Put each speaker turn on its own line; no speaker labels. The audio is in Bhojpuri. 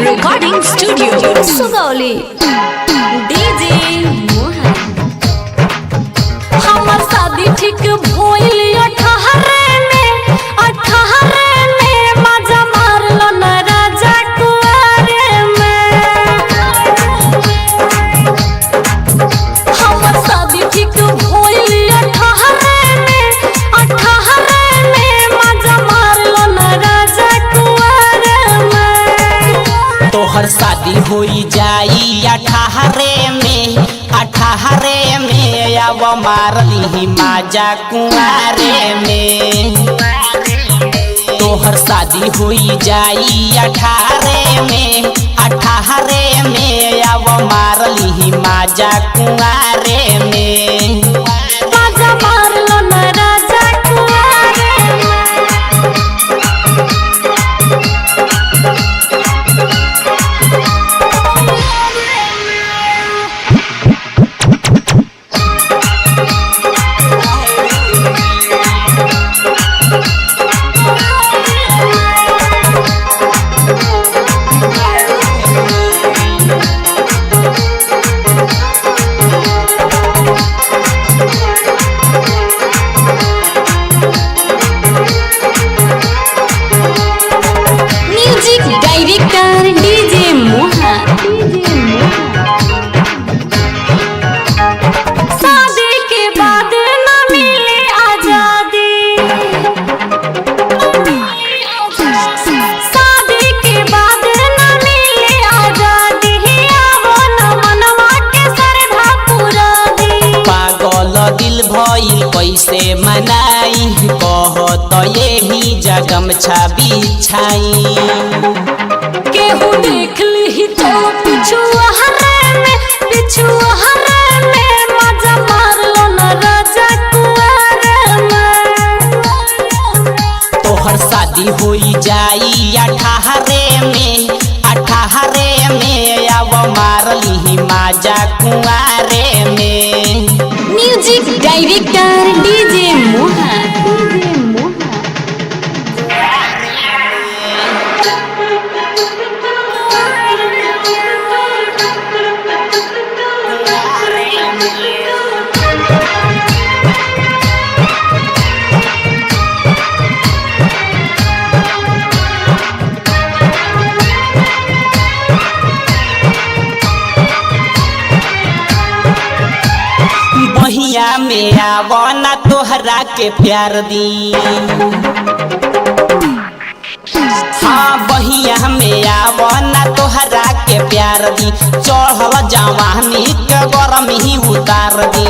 Recording studio Sugauli DJ Mohan. हमर शादी ठीक भइल 18 में मजा मारलो न राजा कुआरे में। हमर शादी ठीक भइल 18 में मजा मारलो न राजा कुआरे में।
तोहर शादी होई जाई 18 में अब मार ली माजा कुआरे में। तोहर शादी होई जाई 18 में अब मार ली माजा कुआरे में।
मजा मारलो न राजा कुआरे में। Music director DJ Mohan. शादी के बाद न मिले आजादी। शादी के बाद न मिले आजादी। आवो न मनवा के सरधा पूरा दी।
पागल दिल भइल कैसे मनाई कहत यही जगम छवि छाई।
केहू देख ली तो पिछुआरे में मजा मारलो न राजा कुआरे में।
तोहर शादी होई जाई 18 में अब मार ली माजा कुआरे में।
Music director DJ Mohan.
बहिया में आवना तोहरा के प्यार दी। हाँ बहिया में आवना तोहरा के प्यार दी। चढ़ल जवानी के गरम ही उतार दी।